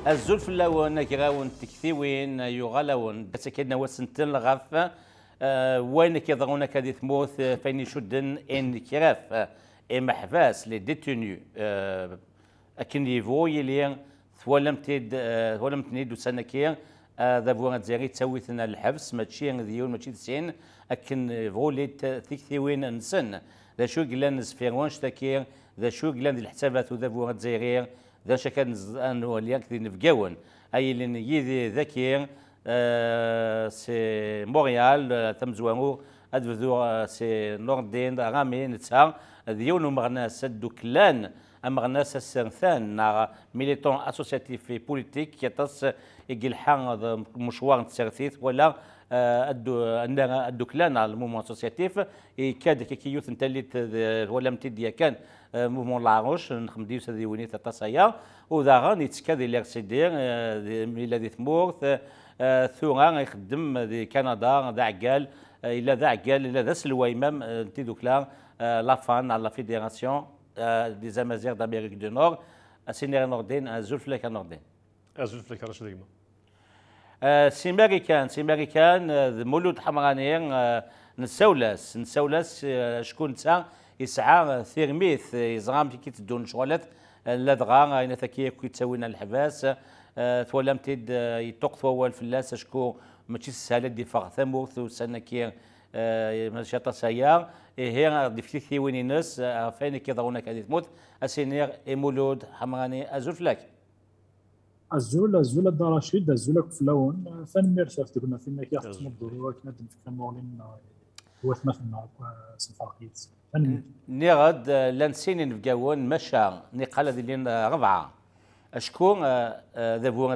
الزلف اللون كراون تكثيوين يغلون بس كنا وسنتن غف وين كيضغونا كذي ثموث فين يشدن ان كراف محفاس لي ديتونيو اكن يفو يلي ثولم تنيد وسنكير ذا بوغا تزاري تسويثنا الحبس ماشي ديون ماشي تسين اكن فولي تكثيوين نسن ذا شو قلان سفيرون شتاكير ذا شو قلان الحسابات وذا بوغا تزاري ذا شكان انو الياك ذي نفقاون اي اللي يذي ذكي سي مونريال تمزوانو ادفذو سي نوردين رامي نتسا ديونو مغناس الدوكلان مغناس السرثان نا ميليتون اسوسياتيف بوليتيك يتص يقلحان مشوار تسرثيث ولا الدوكلان على المومون اسوسياتيف كاد كيوث نتلت ولا متديا كان مومون لاروش نخدم ديوس هذه ونيت تصايا وذا غادي يتكاد لي سيدير ميلادي ثمورث ثورا يخدم دي كندا ذا عقال الا ذا عقال الا ذا سلويمام انتي دوكلا لافان على لا فيدراسيون دي زامازيغ دامريك دو نور سينير نوردين زولفلاك نوردين زولفلاك راشد ديما سيماريكان مولود حمراني نساولاس شكون تا يسعى ثيرميث يزغام كي تدون شغلات لا دغا اين ثكيه كي تسوينا الحباس ثولم تيد يتوقف اول فلاس شكو ماشي سهله دي فاغ ثموث وسنه كي ماشي تسايا هي ديفتي وين ناس فين كي ضرونا كادي تموت اسينير مولود حمراني ازولفلاك الزول الدراشيد الزول كفلاون فن ميرث تقولنا فينا كي خصم الضروره كنا في مولين هو ثمثنا سفاقيت نيغد لانسين نفقاون مشى نقال ديالين ربعه اشكون ذا بوغا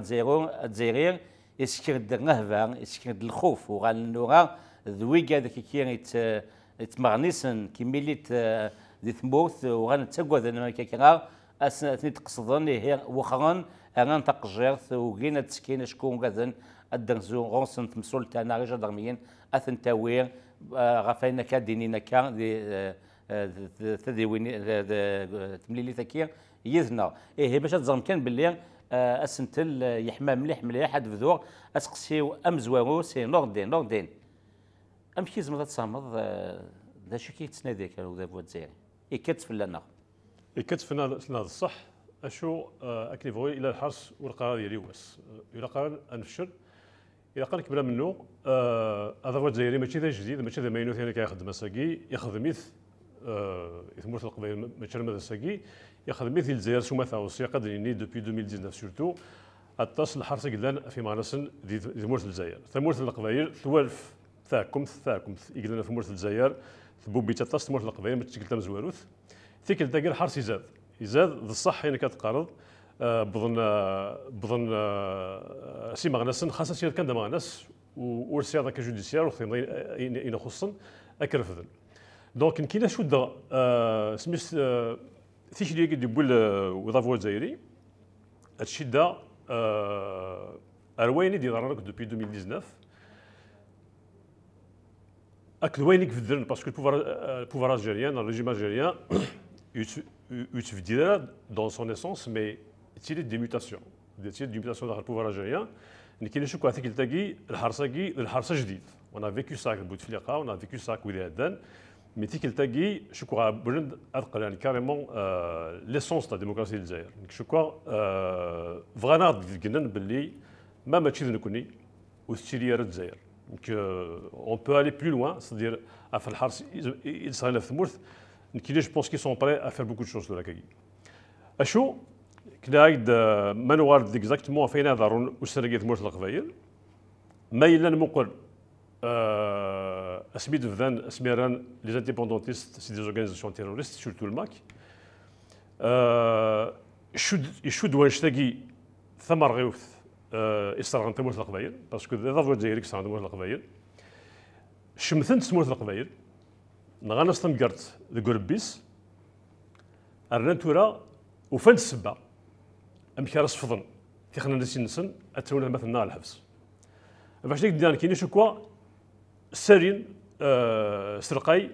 تزيرين يسكرد النهبه يسكرد الخوف وغالنورا ذويكا ذاك كي يتمغنيسن كيميليت ذي ثموث وغنتسقوا ذا كيكرا اسنتني تقصدن هي وخرن انا تقجرت وكينا تسكين شكون غادن الدرزو غونسن تمسول تاعنا غير جدرميين اثنتاوير غفاينا كادينينا كا ذي وين تمليلي ثكير يذنا ايه باش تزرم كان باللي اسنتل يحمى مليح حد بذور اسقسيو امزوارو سي نوردين امشي زعما تصامد ذا شي كيتسنادي كانوا ذا بوتزيري يكتف لنا يكتف لنا الصح اشو اكلي فوي الى الحرس والقرار ديالي واس الى قرار انفشل الى قال كبر منه هذا هو الجزائري ماشي ذا جديد ماشي ذا ماينو ثاني كيخدم ساكي يخدم يثمرت القبائل ماشي ماذا ساكي يخدم مثل الجزائر سوما ثاوسي قد يني دوبي 2019 سورتو اتصل الحرس قلنا في معناسن ثمرت الجزائر ثمرت القبائل ثوالف ثاكم يقلنا ثمرت الجزائر ثبوبي تتصل ثمرت القبائل ما تشكل تمزواروث ثيكل تاكل الحرس يزاد الصح يعني كتقارض بظن سي مغناسن خاصه سير كان مغناس ورسي هذاك جوديسيار وثين خصن اكرفذن دونك كاين شوده سميت ثيشلي قد يقول وظافو الجزائري الشده ارويني دي ضررك دوبي 2019 اكد وينك في الدرن باسكو البوفار الجيريان الريجيم الجيريان utilise dans son essence, mais il y a des mutations. Des mutations dans le pouvoir algérien. Mais qui ne sont pas que le harsa جديد. On a vécu ça avec Bouteflika, on a vécu ça avec Wili Aden. Mais qui je crois que carrément l'essence de la démocratie algérienne. Je crois vraiment باللي ما ماشي نكوني واستيريار الجزائر. Donc on peut aller plus loin, c'est-à-dire à faire le harsa il serait le ثمورث. Je pense qu'ils sont prêts à faire beaucoup de choses de la Kagi. Acho, كنايد ما نوارد اكزاكتومون فين هذا وسرقت مورث القبائل ما الا نمقر اسميد فذان اسميران لي زانديبوندونتيست سي دي اورغانيزاسيون تيروريست سورتو الماك يشد وانشتاقي ثمر غيوث استرغن تمورث القبائل باسكو هذا هو الجزائر كيسترغن تمورث القبائل شمثنت تمورث القبائل نغانا ستمقرت الكوربيس ارناتورا وفن السبه امشي راس فضن تيخنا نسي نسن اتونا مثلا نار الحبس باش ديك ديان كاين شكوى سارين سرقاي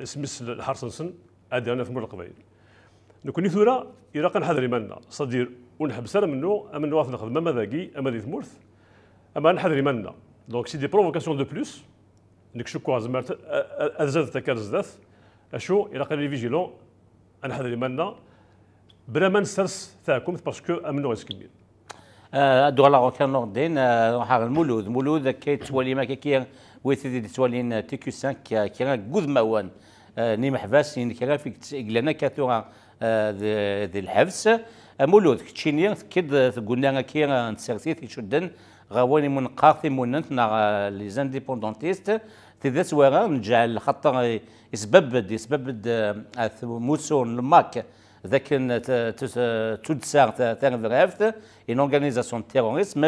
سمس الحرس نسن ادانا في مور القبائل نكوني ثورة إلا كنحضر مالنا صدير ونحبس انا منه واث نخدم اما ذاكي اما دي ثمورث اما نحضر مالنا دونك سي دي بروفوكاسيون دو بلوس نكشكوها زمرت ازاد تكرزدات اشو الى قال لي فيجيلون نحضر مالنا بلا ما نسترس تاعكم باسكو امنوا غيسكمل دوغلا كان نوردين حاغ المولود كي توالي ما كي ويتي توالين تيكو 5 كي غود موان ني محباس كي فيك لنا كاتو ذي الحبس مولود كتشيني كد قلنا كي نسرتي تشدن غواني من قاطي مننت نا لي زانديبوندونتيست تذات وغا نجعل خاطر يسبب موسون الماك ذاك تودسار تاع فرافت ان اورغانيزاسيون تيروريست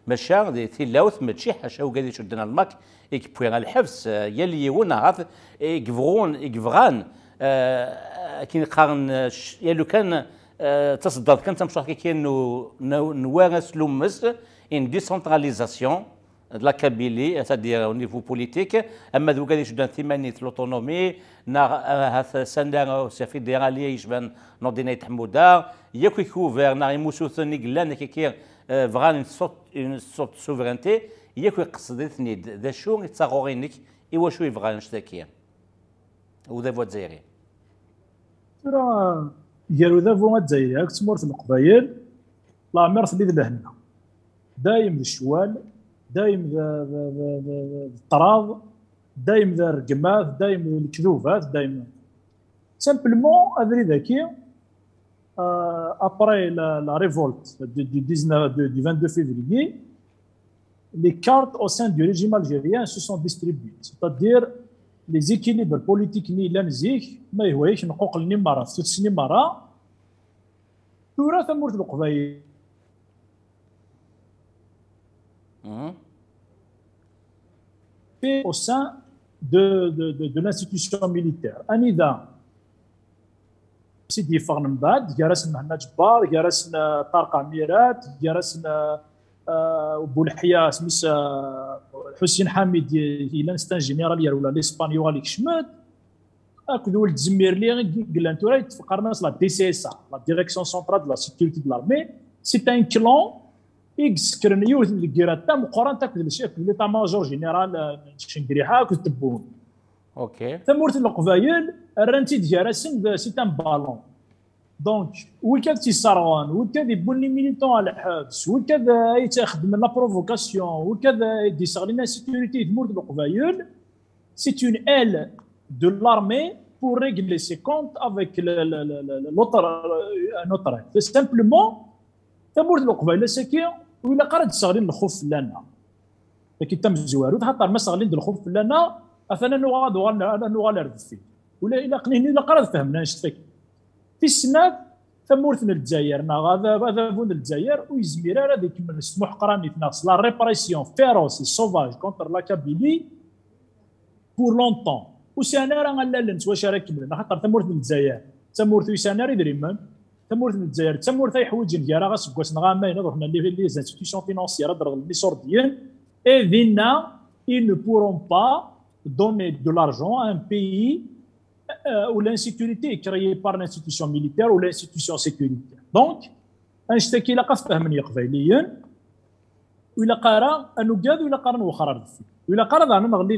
ماشا دي تيلاوث ماشي حاشا وقادي يشدنا الماك يكبوي الحبس يلي يونا غاث يكفغان كي نقارن يلو كان تصدر كان تمشي كي نوارس لومس ان ديسنتراليزاسيون de la Kabylie, c'est-à-dire au niveau politique, اما ذوك اللي يشدون ثمانية الاوتونومي هذا سندان فيدرالي يشبان نوردينيت حموده ياكو كوفر نا يموسو ثاني قلنا كي فغان صوت سوفرينتي ياكو يقصد ثنيد ذا شو يتصاغورينك ايوا شو يبغى نشتكي وذا فوا تزايري راه ديالو ذا فوا تزايري تمورت القبايل لا ميرث اللي ذبحنا دايم الشوال دايم الطراض دايم الرقمات دايم الكذوبات دايم سامبلمون هذا ذاكي ابري لا ريفولت du 22 février les cartes au sein du régime algérien se sont distribuées c'est-à-dire les équilibres politiques ni لمزيك ما يهويش نقوق النماره ست نماره ثورة ثمورت القبائل au sein de l'institution militaire. أنذا سيدي فرنباد جالسنا هنا جبار جالسنا طارق عميرات جالسنا بولحياه سميس حسين حامد لانستان جينيراليير ولا ليسبانيول اللي كشمات اكو ولد زميرلي قال انت راهي تفكرنا لا دي سي اس لا ديريكسيون سونترال دو لا سيكوريتي دو لارمي سي ان كلون اكس كرنيو الكيراتا مقارنه تاكل الشيف ليتا ماجور جينيرال شنقريحه كتبون اوكي ثمورت القبايل الرنتي ديالسن سي ان بالون دونك وكاد تيصاروان وكاد يبوني ميليتون على الحبس وكاد يتاخذ من لا بروفوكاسيون وكاد يدير لنا سيكوريتي ثمورت القبايل سي اون ال de l'armée pour régler ses comptes avec l'autre. C'est simplement ثمورت القبايل ساكي ولا قرد صغرين الخوف لنا لكن تم زوارو حتى ما صغرين الخوف لنا اثنا نغادر فيه ولا الى قنيني لا قرد فهمنا نشتفك في السنه ثمورتنا الجزائر هذا فون الجزائر ويزمير هذا كيما نسمح قراني تناقص لا ريبريسيون فيروس سوفاج كونتر لا كابيلي بور لونطون وسانا راه لا واش راه كملنا خاطر ثمورتنا الجزائر ثمورت وسانا يدريمن ثمورتنا الجزائر ثمورت اي حوايج ديالها غاسكواس نغامين رحنا لي انستيتيوشن فينانسيير درغ لي سورديين اي فينا ils ne pourront pas donner de l'argent à un pays où l'insécurité est créée par l'institution militaire ou l'institution sécuritaire. Donc, نشتكي لا فهمني قبايليا ولا قرا انو قاد ولا قرا وخرج ولا قرا انا نغلي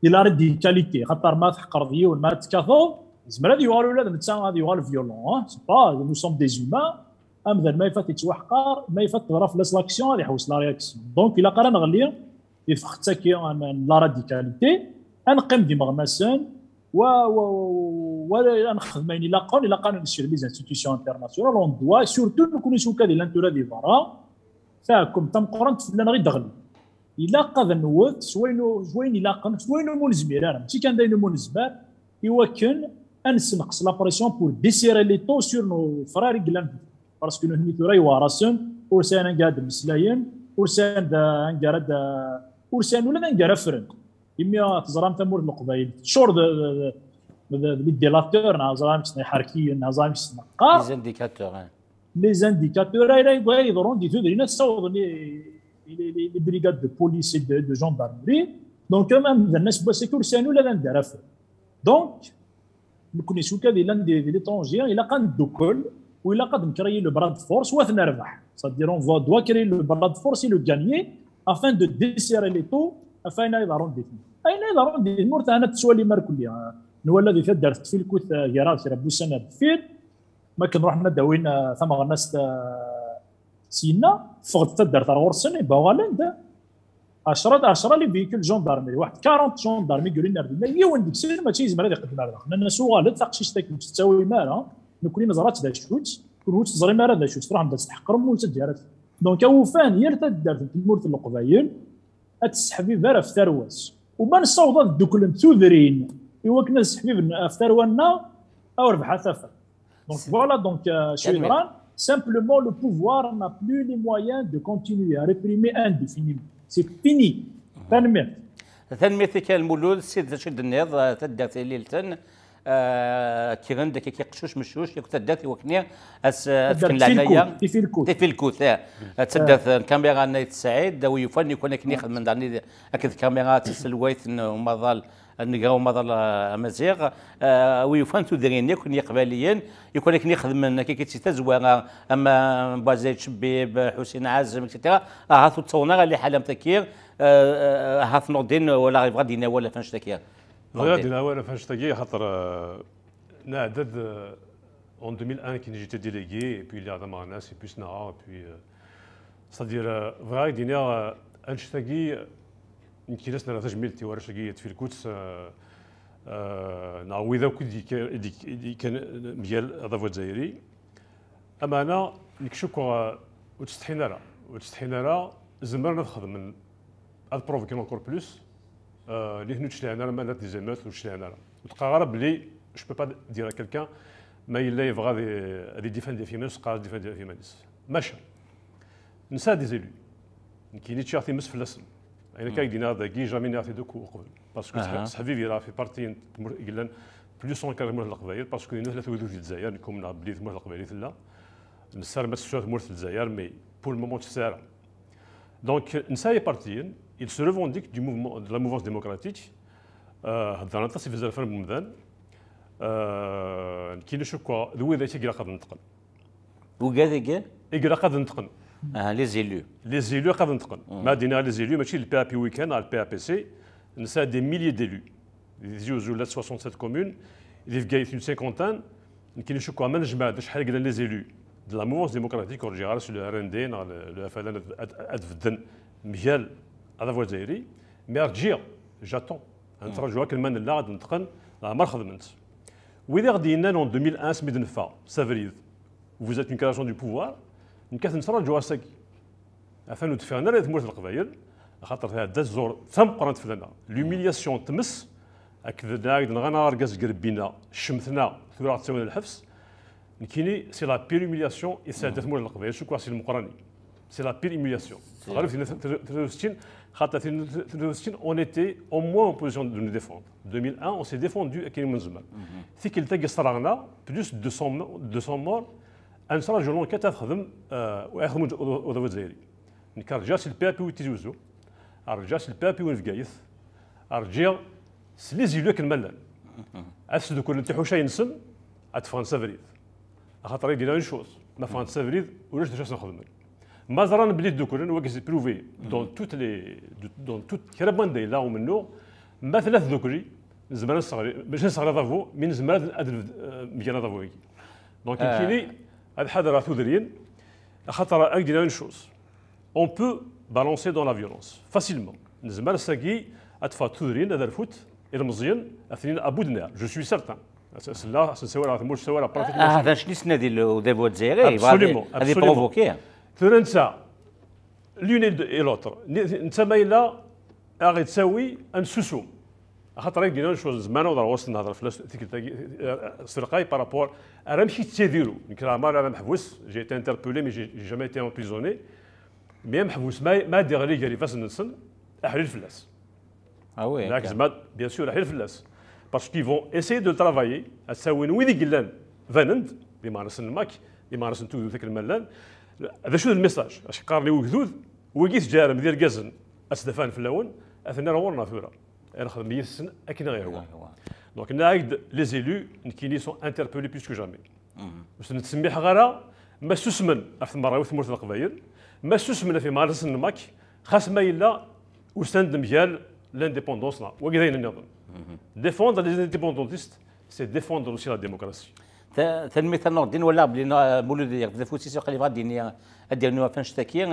دي لا راديكاليتي خاطر ما تحقر ديون ما تكافو زعما هذه يوالو ولا نتا هذه يوال فيولون سي با نو سوم دي زومان ام ما يفات يتوحقر ما يفات تغرا في لاكسيون غادي يحوس لا رياكسيون دونك الا قرا نغلي يفختك لا راديكاليتي انقم دي مغناسن ولا نخدم يعني لا قانون سير لي انستيتيوشن انترناسيونال اون دوا سورتو نكونوا سوكا ديال الانتورا دي فارا فاكم تم قرنت فلان غير دغلي الا قاد نوث شوين الا قن شوين مونزمير ماشي كان داير مونزمار يوكن انسنقص لا بريسيون بور ديسيري لي تو سور نو فراري كلان باسكو نو نيتورا يوارسن ورسان قاد المسلاين ورسان دا انقرد ورسان ولا نقرا فرن يميا تزرام ثمور القبايل شور لي ديلاتور نازرام حركيا نازرام سنقار لي زانديكاتور لي زانديكاتور راهي يضرون دي تدري تصاوب لي بريغاد دو بوليس دو جوندارمري دونك كمان الناس باسكو سانو لا ندير دونك نكون سوكا دي ليترونجي الا قاد ندوكل وإلا قد نكري لو براد فورس وث نربح c'est-à-dire on va doit créer le bras de force et le gagner afin de desserrer les taux afin يظهرون دي اين يظهرون دي المرت انا تسولي مار كليا نولا اللي درت في الكوث يرا ربي سنه فين ما كنروح نداوين ثم الناس سينا فقط درت غورسن باغالند 10 لي فيكول جوندارمي واحد 40 جوندارمي يقولوا لنا ردنا يوان ديك السنه ماشي زعما هذا يقدم هذا حنا سوالد تقشيش تاك تساوي مالا نكوني نزرات ذا شوت كل تزري مالا ذا شوت تروح تحقر مول تديرات دونك وفان يرتا دارت تمورت القبايل اتسحبي فيرا في ثرواس وما نصوض دوك المثوذرين ايوا كنا نسحبي في ثروالنا او ربحها ثفر دونك فوالا دونك شويدران simplement le pouvoir n'a plus les moyens de continuer à réprimer indéfiniment c'est fini تنمية تنميتك المولود سيد شد النيض تدات ليلتن كي غندك كي قشوش مشوش يك تدات وكني اس تكن العنايه في الكوت تدات الكاميرا نايت سعيد ويفني يكون كني خدم من داني اكيد كاميرا تسلويت ومظل نقراو مظل امازيغ ويفان تدرين يكون يقبليا يكون كني خدم كي تزوى اما بازيت شبيب حسين عازم اكسترا هاتو تصونا اللي حاله متكير هاث نوردين ولا غادي يناول فاش تكير غادي يناول فاش تكير خاطر نعدد en 2001 quand j'étais délégué et puis il y a Damana c'est plus Nara et puis c'est-à-dire vrai دينا انشتاقي يمكن ناس نرى تجميل تي ورشاقية في الكوتس نعوي ذا كل دي كان ميال هذا الجزائري اما انا نكشوكو وتستحينا راه زمرنا نخدم من هاد بروفيكي انكور بلوس اللي هنو تشلعنا راه مالات دي زيمات وتشلعنا راه وتقارب بلي جو بو با دير ا كيلكان ما الا يبغى دي ديفاندي في مانس قاعد ديفاندي في مانس ماشي نسى دي زيلو كاينين تشارتي مس في اللسن انا كاين دينا داكي جامي نعطي دوك قبل باسكو صحابي راه في بارتي قلنا بلوس 140 مول القبائل باسكو كاين ثلاثه ولود في الجزائر نكون بلي مول القبائل لا نسار ما تسوى مول الجزائر مي بور المومون تسارع دونك نساي بارتيين il se revendique du mouvement de la mouvance démocratique هضرنا حتى في زرفان بمدان كاين شكوى ذوي ذا تيقرا قاد نتقن وكذا يقرا قاد نتقن لي زيلو قاد نتقن ما دينا لي زيلو ماشي البي ا بي ويكان على البي ا بي سي نسا دي ميليي ديلو يجوزوا لا 67 كومون اللي في كايت اون سيكونتان كاين شكوى ما نجمع شحال قلنا لي زيلو de la mouvance démocratique ورجع sur le RND le FLN ادفدن مجال هذا هو الجزائري مي رجع جاتون نترجوا كلمان لا غادي نتقن ما خدمت وإذا غادي لنا en 2001 سميت نفا سافريد vous êtes une création du pouvoir نكاث نترجوا ساكي افانو تفعنا راه تموت القبائل خاطر هذا الزور تم قرنت فلنا لوميلياسيون تمس هكذا غنا رقاز قربينا شمتنا ثورة تساوي الحبس كيني سي لا بير هوميلياسيون يساعد تموت القبائل شو كواسي المقرني سي لا بير هوميلياسيون عرفت 63 خاطر 63 on était au moins en position de nous défendre 2001 on s'est défendu كاين من زمان ثيك التقي صرعنا بلوس 200 مور انصار جولون كتخدم ويخدموا ودابا الجزائري كنرجع سي البي بي وتيزوزو رجع سي البي بي وين في كايث رجع سلي زيلو كنملان اسدو كل انت حوشه ينسن اتفان سافريد خاطر يدير اون شوز ما فان سافريد ولاش درت نخدم ما زران بلي دوكرن واكس بروفي دون توت كربان داي لا ومنو ما ثلاث ذكري زمان صغير باش نصغر ضافو من زمان مجانا ضافو دونك كيني هاد حدا راه ثودريين خاطر اكدينا اون شوز اون بو بالونسي دون لا فيولونس فاسيلمون زمان ساكي اتفا ثودريين هذا الفوت المزيان اثنين ابودنا جو سوي سيرتان لا سنسوي راه مش سوي راه براتيكمون هذا شنو سنادي دابا الجزائري هذه بروفوكي تنسى لون اي لوتر انت مايله غادي تساوي ان سوسوم خاطر يدينا شوز زمان وضر وصلنا نهضر فلاس سرقاي بارابور راه ماشي تيديرو يمكن راه محبوس جي تي انتربولي مي جي جامي تي امبريزوني مي محبوس ما دير لي قال فاس نسن احلي الفلاس وي لا زعما بيان سور احلي الفلاس باسكو كي فون اسيي دو ترافايي تساوي وين قلان فانند اللي ما رسن الماك اللي ما رسن تو ذاك الملان هذا شو الميساج اش قار لي وكذوذ وقيت جارم ديال كازن اسدفان في اللون اثنا رورنا ثوره انا خدم يسن اكن غير هو Donc, les élus qui sont interpellés plus que jamais. باش نتسميح غير ما سسمن في المراوي ثمورة القبائل ما سسمن في مارس النماك خاص ما إلا وسند مجال لانديبوندونس وكذا النظام ديفوندر لي انديبوندونتيست سي ديفوندر اوسي لا ديموكراسي تنمية النور دين ولا بلي مولود يقدر فوسيس وقال لي غادي ندير فين شتاكي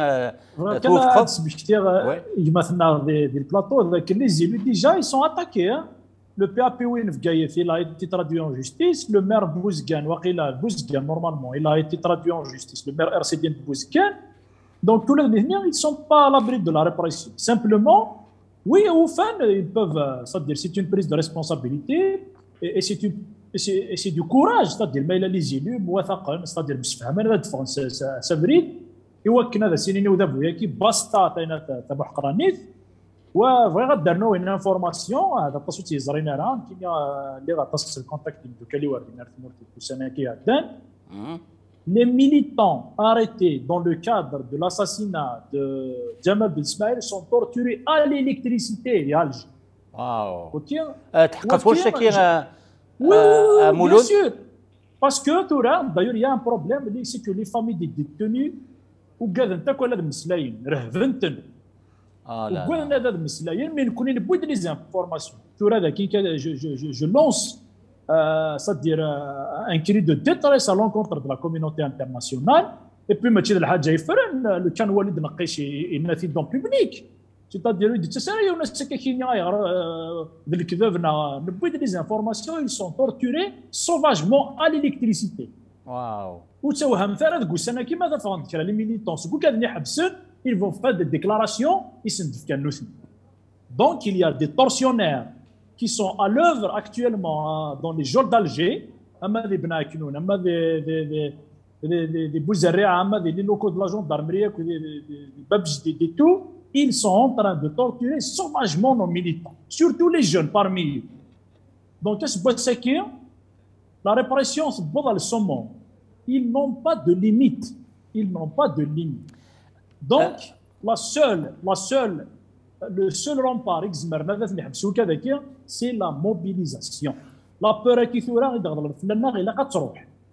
توقف بكثير يجمعنا دي البلاطو لكن لي زيلو ديجا ils sont attaqués. Le PAP Win il a été traduit en justice. Le maire Bouzgan, normalement, il a été traduit en justice. Le maire RCD Bouzgan. Donc, tous les derniers, ils ne sont pas à l'abri de la répression. Simplement, oui, au fin, ils peuvent. C'est-à-dire, c'est une prise de responsabilité et c'est du courage. C'est-à-dire, mais il a les élus, c'est-à-dire, ça veut dire, il y a des gens qui basta تبع قرانيت وبغي غدرناو هنا انفورماسيون هذا تصو تيزرينا راه كاين اللي غتصل الكونتاكت دوكا اللي واردين في مورتي كوساناكي هادان les militants arrêtés dans le cadre de l'assassinat de Jamal Ben Ismaïl sont torturés à l'électricité à Alger. واو تحققت واش كاين مولود bien sûr parce que d'ailleurs il y a un problème c'est que les familles des détenus وقاد انت كل هذا المسلايين رهبنتن وقلنا هذا المسلايين من كونين بويد لي زانفورماسيون تور هذا كي جو لونس c'est-à-dire un cri de détresse à l'encontre de la communauté internationale et puis ماشي الحاجه يفرن لو كان وليد نقيش الناس دون بوبليك c'est-à-dire يدي تساري وناس كاين بالكذبنا نبويد لي زانفورماسيون ils sont torturés sauvagement à l'électricité. واو وتوهم ثلاث قوسنا كيما ذا فهمت كرا لي ميليتونس كون كان يحبسون ils vont faire des déclarations يسندف كان نوثن. Donc il y a des tortionnaires qui sont à l'œuvre actuellement dans les geôles d'Alger اما ذي بناكنون اما ذي بوزريعه اما ذي لي لوكو دو لا جوندارمري دي بابج دي تو ils sont en train de torturer sauvagement nos militants surtout les jeunes parmi eux. Donc qu'est-ce que c'est que la répression se base le sommet. Ils n'ont pas de limite. Ils n'ont pas de limite. Donc, le seul rempart, c'est la mobilisation. La peur qui fait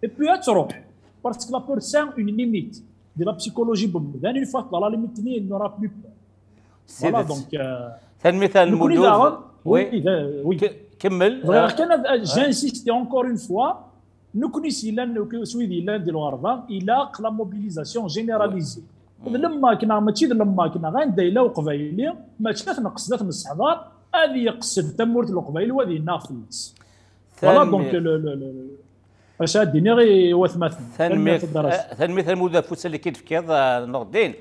et puis parce que la peur c'est une limite de la psychologie. Une fois que la limite il n'aura plus peur. Voilà donc. C'est un مثال مولود. Oui. كمل. J'insiste encore une fois. Nous connaissons il a la mobilisation généralisée. لما كنا ماشي لما كنا غندايله وقبايليه ماشي تنقص من الصحبات هذه يقصد تمورت القبايل وهذه نافلس. فوالا دونك اش هاديني غير وثمات ثاني المولود فوس اللي كيتفكر نور الدين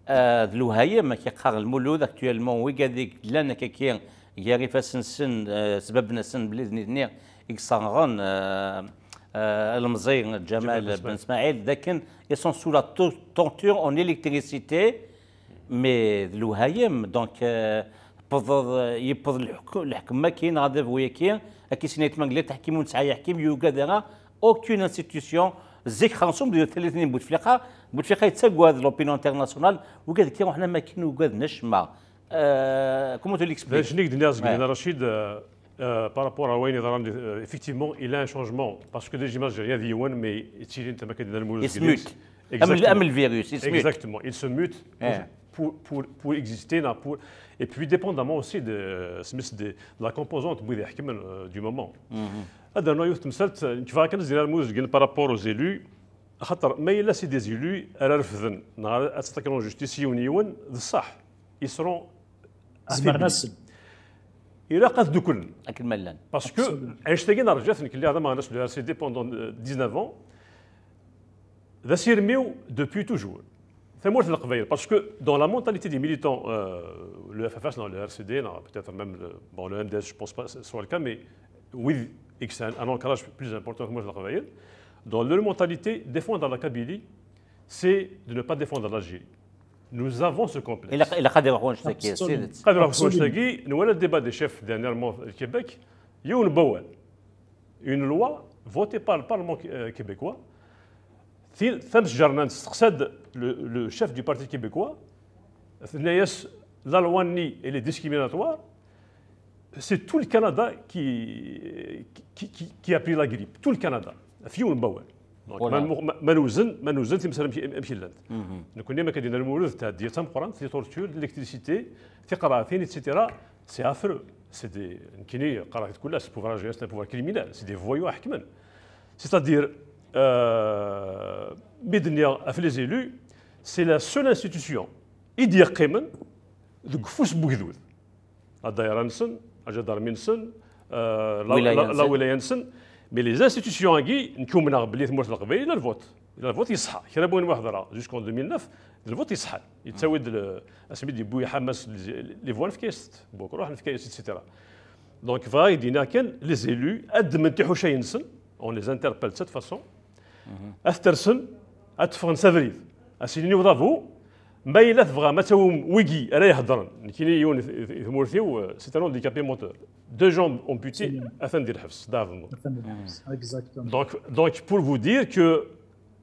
الوهايم كيقار المولود اكطوالمون وي كذيك لان كاين ياري فاسنسن سببنا سن بليزني يكسرغن المزير جمال بن اسماعيل لكن ils sont sous la torture en électricité mais الوهايم دونك يبض الحكمه كاين غادا بويا كاين كيسنيت مانغلي تحكيمون تسعه يحكم يوغادرا اوكين انستيتيوشن زيك خاصهم ديال 30 بوتفليقه يتساقوا هذا لوبينيون انترناسيونال وكذا كي وحنا ما كاين وكادناش ما كومون تو ليكسبليك شنو قلنا رشيد par rapport à Wayne effectivement il a un changement parce que les images rien dit one mais il se mute le virus exactement il se mute pour exister et puis dépendamment aussi de la composante du moment. هذا نوع مثلت كيف كان زين الموز par rapport aux élus خاطر ما الا سي دي élus راه رفضن نهار استكرون جوستيسيونيون بصح يسرون إلا قد كل أكل ملان باسكو اينشتاين رجعت نكلي هذا ما ناس لو ار سي دي بوندون 19 ans ذا سيرميو دوبوي توجور ثمورت القبائل باسكو دون لا مونتاليتي دي ميليتون لو اف اف اس لو ار سي دي بوتيتر ميم بون لو ام دي اس جو بونس با سوا الكا مي ويز اكس ان انكراج بلوز امبورتون ثمورت القبائل دون لو مونتاليتي ديفوندر لا كابيلي سي دو نو با ديفوندر l'Algérie. Nous avons ce complexe. Il a قادر يروحون شتاكي قادر يروحون شتاكي نولا الديبا دي شيف dernièrement au Québec يون بوال une loi votée par le Parlement québécois ثم جرنا نستقصد le chef du parti québécois ثناياس لا لوا ني اللي ديسكريميناتوار c'est tout le Canada qui a pris la grippe. Tout le Canada. فيهم بوال. ما نوزن تمثال امشي لاند. كنا ما كدينا المولود تاع ديال تمقران تي تورتور الكتريسيتي تي قراثين ايتترا سي افرو سي دي كيني قراث كلها سي بوفار جيست سي بوفار كريمينال سي دي فويو حكما سيتادير بدنيا في لي زيلو سي لا سول انستيتيوشن ايديا قيمن ذوك فوس بوكذوذ الدايره نسن اجدار منسن لا ولايه نسن مي لي انستيتيوشن كي نكمنا بلي ثمورت القبائل الى الفوت يصحى كرا بوين واحد جوسكون 2009 الفوت يصحى يتساود اسمي دي بوي حماس لي فوال في كيست بوك روح في كيست ايتترا دونك فاي دينا كان لي زيلو اد من تيحو شي نسن اون لي انتربيل دو سيت فاسون اثرسن اتفغن سافريد اسيني وضافو ما الا تبغى ما توم ويكي راه يهضرن كاين يون ثمورثيو سي ان هانديكابي موتور دو جامب امبوتي اثن ديال الحبس دافن دونك بور فو دير كو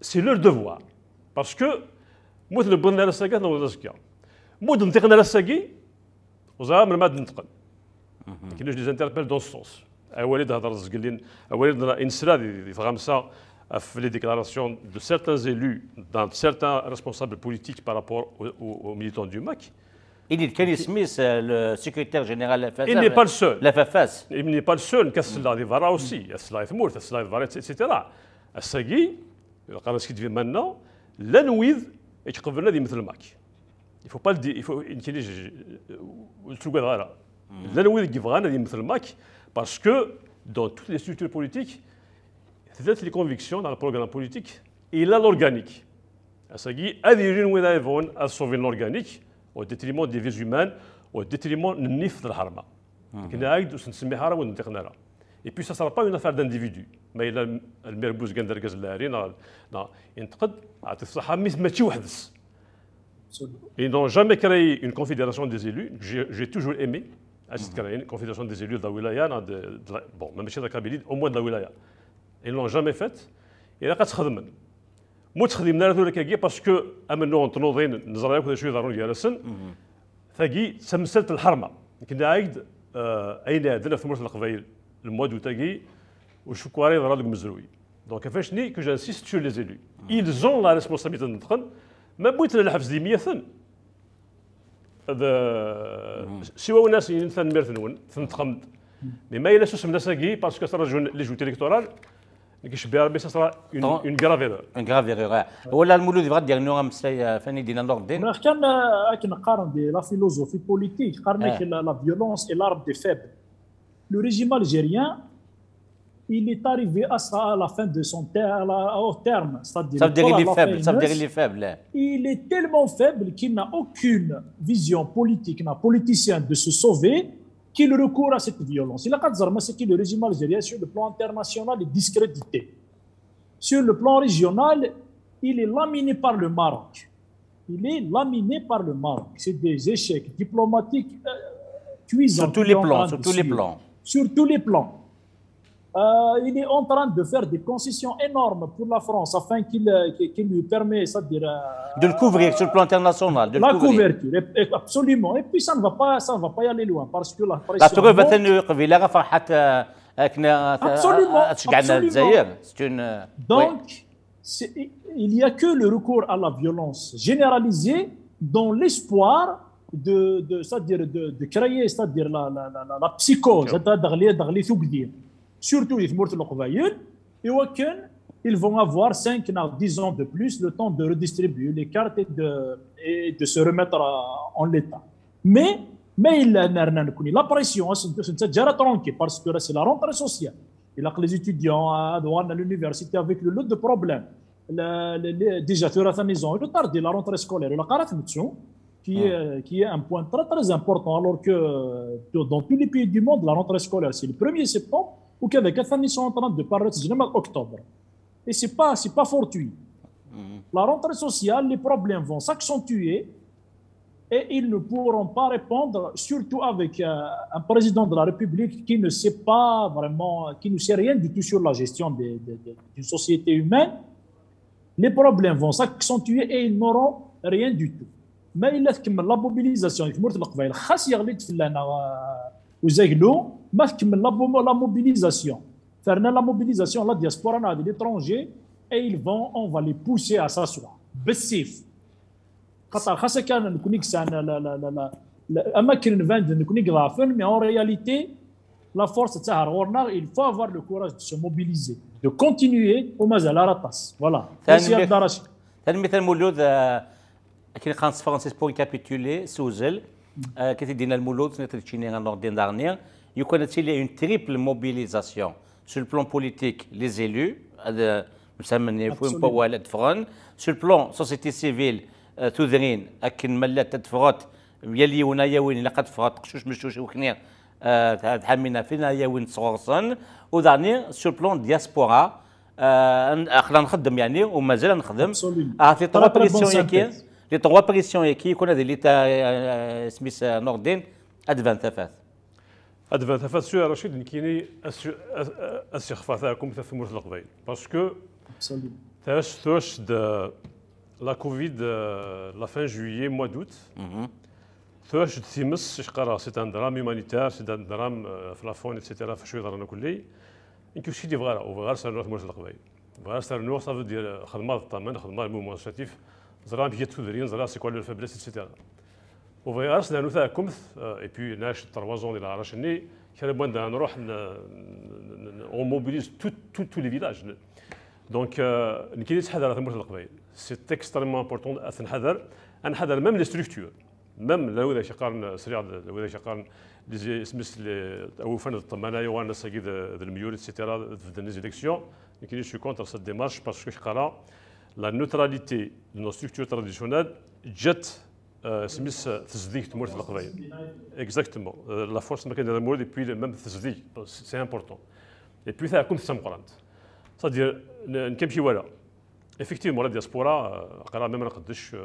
سي لور دوفوار باسكو موت نبغنا لا ساكا نو زكا مود نتقنا لا ساكي وزا من ما نتقن كاينوش لي انتربيل دون سونس اولي تهضر زقلين اولي انسرا دي فغامسا les déclarations de certains élus, dans certains responsables politiques par rapport aux militants du MAC. Kenny Smith, le secrétaire général de la FAFAS. Il n'est pas le seul. La FAFAS. Il n'est pas le seul. Cela arrivera aussi. Cela est mort, cela est varié, etc. Assagui, ce qui devient maintenant, l'anouïd est qui revenait de le MAC. Il ne faut pas le dire. Il faut le trouver là. L'anouïd qui revenait de le MAC parce que dans toutes les structures politiques, c'est les convictions dans le programme politique et là l'organique. C'est-à-dire à sauver l'organique au détriment des vies humaines, au détriment de l'NIF de l'Harma. Et puis ça ne sera pas une affaire d'individu. Mais il a le merbous Gander Gazlari, ils n'ont jamais créé une confédération des élus. J'ai toujours aimé une confédération des élus de la Wilaya, bon, même chez la Kabylie, au moins de la Wilaya. Ils ne l'ont jamais fait. Et là, qu'est-ce que moi, je dis que parce que nous avons des choses à faire. ثقي سمسلت الحرمه كنا عايد اين عندنا في مرسل القبائل المواد وتاقي وشكواري رادك مزروي دونك كيفاش ني كو جانسيست سور لي زيلو ils ont la responsabilité نتقن ما بغيت الحبس دي 100 ثن هذا سوا ناس ينثن ميرثنون تنتقم مي ما الا سوسم ناساكي باسكو ترجعون لي جوت الكتورال كيشبه ربي سا اون غراف ايرور اون غراف ايرور ولا المولود يبغى دير نو مساي فاني دينا نوردين كان نقارن دي لا فيلوزوفي بوليتيك قارنك لا فيولونس اي لارب دي فيبل لو ريجيم الجيريان il est arrivé à la fin de son au terme, c'est-à-dire ça veut dire il est faible. Il est tellement faible qu'il n'a aucune vision politique, n'a politicien de se sauver qu'il recourt à cette violence. Il a qu'à dire c'est que le régime algérien sur le plan international est discrédité. Sur le plan régional, il est laminé par le Maroc. Il est laminé par le Maroc. C'est des échecs diplomatiques cuisants. Sur tous les plans, sur tous les plans. Sur tous les plans. Il est en train de faire des concessions énormes pour la France afin qu'il lui permet, c'est-à-dire de le couvrir sur le plan international. De la couverture, absolument. Et puis ça ne va pas y aller loin parce que la pression. Donc, il n'y a que le recours à la violence généralisée dans l'espoir c'est-à-dire de créer, c'est-à-dire la psychose, surtout les morts de l'Oqbaïl, et ils vont avoir 5 à 10 ans de plus le temps de redistribuer les cartes et de se remettre en l'état. Mais la pression, c'est déjà tranquille parce que c'est la rentrée sociale. Et là, les étudiants à l'université avec le lot de problèmes, déjà, ils ont retardé la rentrée scolaire. La qui est un point très très important, alors que dans tous les pays du monde, la rentrée scolaire, c'est le 1er septembre. Ou qu'avec ils sont en train de parler de octobre. Et ce n'est pas fortuit. La rentrée sociale, les problèmes vont s'accentuer et ils ne pourront pas répondre, surtout avec un président de la République qui ne sait pas vraiment, qui ne sait rien du tout sur la gestion d'une société humaine. Les problèmes vont s'accentuer et ils n'auront rien du tout. Mais il y a la mobilisation, وزايلو ما تكمل لا موبيليزاسيون فرنا لا موبيليزاسيون لا دياسبورا نا دي ليترونجي اي ils vont on va les pousser à s'asseoir بالسيف خاطر خاصة كان نكون يكسان الاماكن فاند نكون ضعفن مي اون رياليتي لا فورس تاع غورنا il faut avoir le courage de se mobiliser de continuer ومازال راطاس فوالا ثاني مثال مولود كي خانس فرانسيس بور كابيتولي سوزل كي دينا المولود نتريتشيني غاندين دارنير يكون تيلي اون تريبل موبيليزاسيون sur le plan politique les élus هذا مسمى فوين بوالد فران sur le plan société civile تودرين اكن ملات تدفرات يلي ونايا وين لقد فرات قشوش مشوش وكنير تحمينا فينا يا وين صغرصن وداني sur le plan دياسبورا خلينا نخدم يعني ومازال نخدم في طوا بريسيون ياكي لي طوا بريسيون ياكي يكون هذه اللي تاع سميس نوردين ادفان ثفاث ادفان ثفاث سو رشيد كيني اسيخفا تاعكم في مورث القبيل باسكو ثاش لا كوفيد لا فان جويي موا دوت ثاش تيمس شقرا سي ان درام هيومانيتير سي ان درام في لافون ايتترا في شويه درانا كلي انكو شي دي فغارا وفغار سار مورث القبيل فغار سار نو صافي ديال خدمه الطمان خدمه المومون اسوسياتيف زرا بيا تودرين زرا سي كوا لو فابليس ايتترا وفغار سار نو تاعكم اي بي ناش 3 زون ديال عراشني كان بغينا نروح اون موبيليز تو لي فيلاج دونك كي نتحضر في مورث القبيل سي اكستريمون امبورطون نحضر ميم لي ستركتور ميم لو اذا شقارن سريع لو اذا شقارن لي سميس او فن الطمانه يوانا ساكيد الميول ايتترا في دي زيليكسيون كي جو كونتر سيت ديمارش باسكو شقرا لا نوتراليتي دو نو ستركتور تراديسيونيل جات سميس تصديق مورث القبيل اكزاكتومون لا فورس ما كان مورث بي ميم تصديق سي امبورطون اي بي تاعكم تسمقرانت صدير نكمشي ولا effectivement la diaspora قرا ميم ما نقدش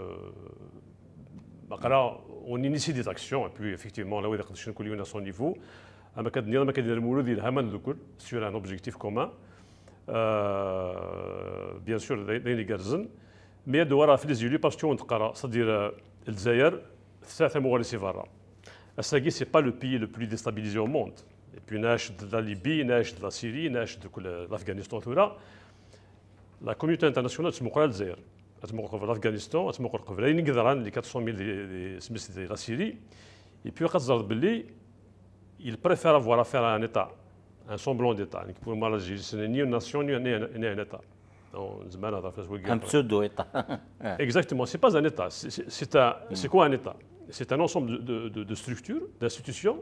قرا اون انيسي دي اكسيون بي effectivement لا وين نقدش كل يوم سون نيفو اما كدير ما كدير المولود ديال همان دوكل سور ان اوبجيكتيف كومان بيان سور دايني كارزن مي دوارا في لي زيلي باسكو نتقرا صدير الجزائر ثلاثه مغالسي فارا الساكي سي با لو بيي لو بلو ديستابيليزي او موند اي بي ناش د لا ليبي ناش د لا سيري ناش د كل افغانستان ثورا لا كوميونيتي انترناسيونال تسموق على الجزائر تسموق في افغانستان تسموق قبل اين قدران لي 400000 دي سميس دي لا سيري اي بي قد باللي il préfère avoir affaire à un État, un semblant d'État. Pour moi, ce n'est ni une nation ni un État. Un pseudo-État. Exactement, ce n'est pas un État. C'est quoi un État? C'est un ensemble de structures, d'institutions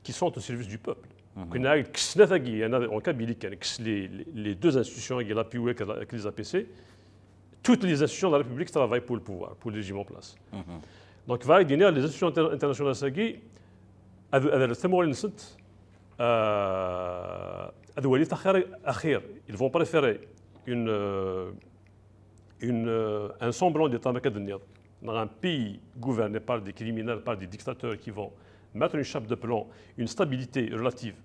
qui sont au service du peuple. En Kabylie, les deux institutions, l'APIO et les APC, toutes les institutions de la République travaillent pour le pouvoir, pour le régime en place. Donc, les institutions internationales, ils vont préférer un semblant d'État dans un pays gouverné par des criminels, par des dictateurs qui vont mettre une chape de plomb, une stabilité relative,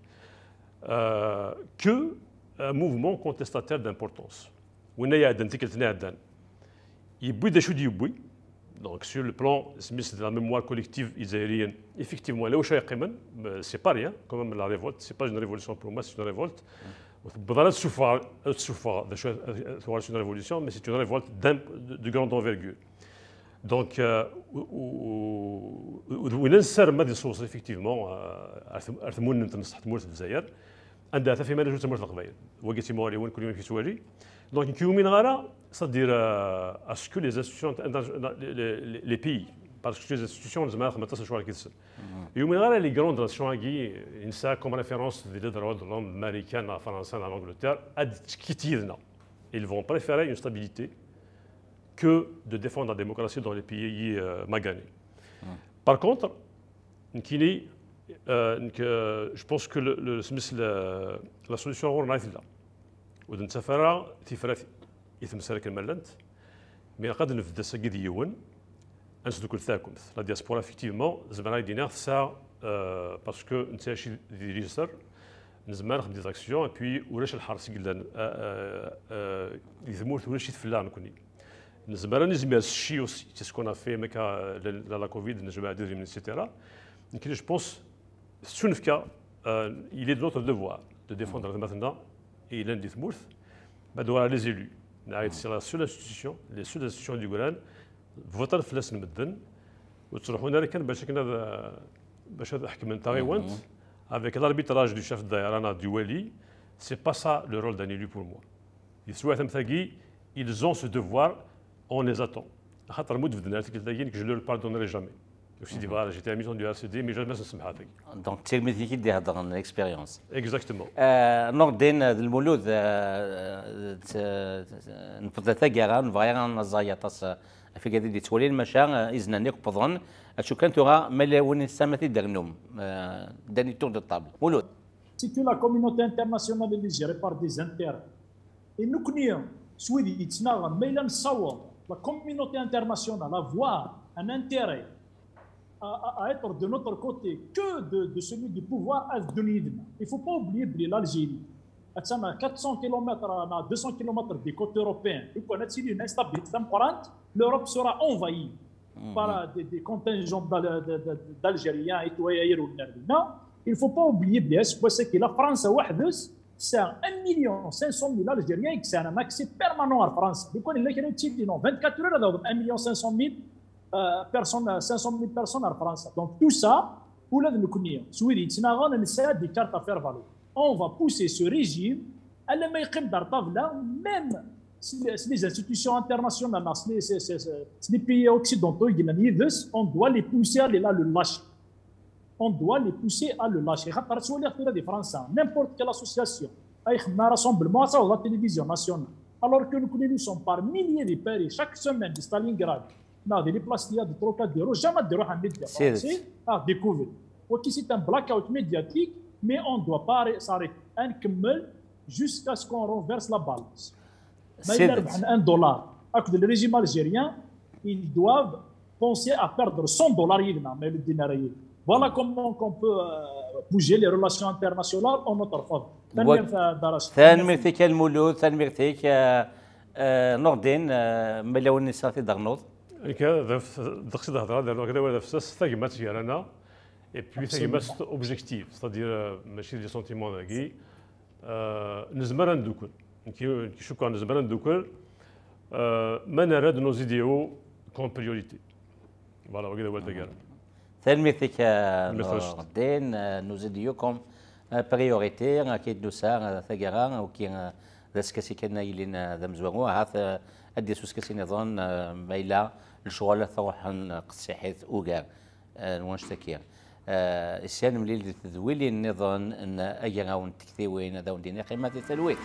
qu'un mouvement contestataire d'importance. Donc sur le plan de la mémoire collective israélienne, effectivement, c'est pas rien, quand même la révolte, c'est pas une révolution pour moi, c'est une révolte. C'est une révolution, mais c'est une révolte de grande envergure. Donc, effectivement, عندها في مال جوج القبائل وقيتي موري وين كل يوم كيتوالي دونك كيومين غالا صدير اسكو لي انستيتيون لي بي باسكو لي انستيتيون زعما ما تصلش على كيتسن يومين غالا لي غروند ناسيون كي انسا كوم ريفيرونس دي دروا دو امريكان فرنسا انجلترا كيتيدنا ils vont préférer une stabilité que de défendre la démocratie dans les pays maganés. Par contre, je pense que la solution est là. ونتسافر تفرات يتمسالك الملنت مي قد نفدا ساكيد يون انسدو كل تاعكم لا دياسبورا افيكتيفمون زعما دينا ساعه باسكو انت شي ريجستر نزمان نخدم دي زاكسيون بي ولاش الحرس قلنا يثمورت ولا شي تفلان كوني نزمان نزمر شي اوسي سكون في مكا لا كوفيد نجمع دير من ايتترا كي جو بونس Sunfka, il est de notre devoir de défendre maintenant et l'un des Tmourth, les élus. C'est la seule institution, les seules institutions du Golan, votent Flas Medden, وتروحون لنا كان باش نحكم من تايوان avec l'arbitrage du chef d'Airana du Wali, c'est pas ça le rôle d'un élu pour moi. Ils ont ce devoir, on les attend. Je ne le pardonnerai jamais. J'étais à la mission du RCD, mais jamais ça se m'arrête. Donc, tu es dans l'expérience. Exactement. نقدين المولود نبدا كاع نبغي نزايطاس في كذا اللي تولي المشا إذن نقبضن شو كان ترى ملاون السماء درنوم داني تور دو طابل مولود. C'est que la communauté internationale est gérée par des intérêts. Et nous connaissons, la communauté internationale à avoir un intérêt à être de notre côté que de celui du pouvoir à Il ne faut pas oublier l'Algérie. À 400 km, à 200 km des côtes européennes, une instabilité temporaire, l'Europe sera envahie par des contingents d'Algériens et tout. Il ne faut pas oublier que la France, c'est 1 500 000 Algériens qui ont un accès permanent à la France. Il y a 24 heures, 1 500 000 personnes, 500 000 personnes à la France. Donc tout ça, pour le connaître, des cartes à faire valoir. On va pousser ce régime à la même si les institutions internationales, les pays occidentaux, on doit les pousser à le lâcher. On doit les pousser à le lâcher. Des Français, n'importe quelle association, un rassemblement à la télévision nationale, alors que nous sommes par milliers de pays chaque semaine de Stalingrad, des places de Trocadéro, jamais de un média français à découvrir. C'est un blackout médiatique, mais on ne doit pas s'arrêter un kemmel jusqu'à ce qu'on renverse la balance. Mais $1. Avec le régime algérien, ils doivent penser à perdre $100 mais le dinar. Voilà comment on peut bouger les relations internationales en notre faveur. ثانميرتيك المولود ثانميرتيك نوردين ملاون نساتي دغنوض. دقت الهضره دابا كذا ولا فساس ثاقمات ديالنا et puis ثاقمات اوبجيكتيف c'est-à-dire ماشي دي سونتيمون داكي نزمر ندوكل كيشوكا نزمر ندوكل ما نراد نو زيديو كون بريوريتي فوالا وكذا هو الدكار ثانميرتيك نوردين نوزيديوكم بريوريتي اكيد دوسا ثاقرا وكي داسكاسي كان يلين ذا مزوغو هاث ادي سوسكاسي نظن مايلا الشغل ثروح قصي حيث اوغار نوانشتكير السيان مليل تذويلي النظام ان اجراون تكثيوين ذا وندينا قيمه التلويث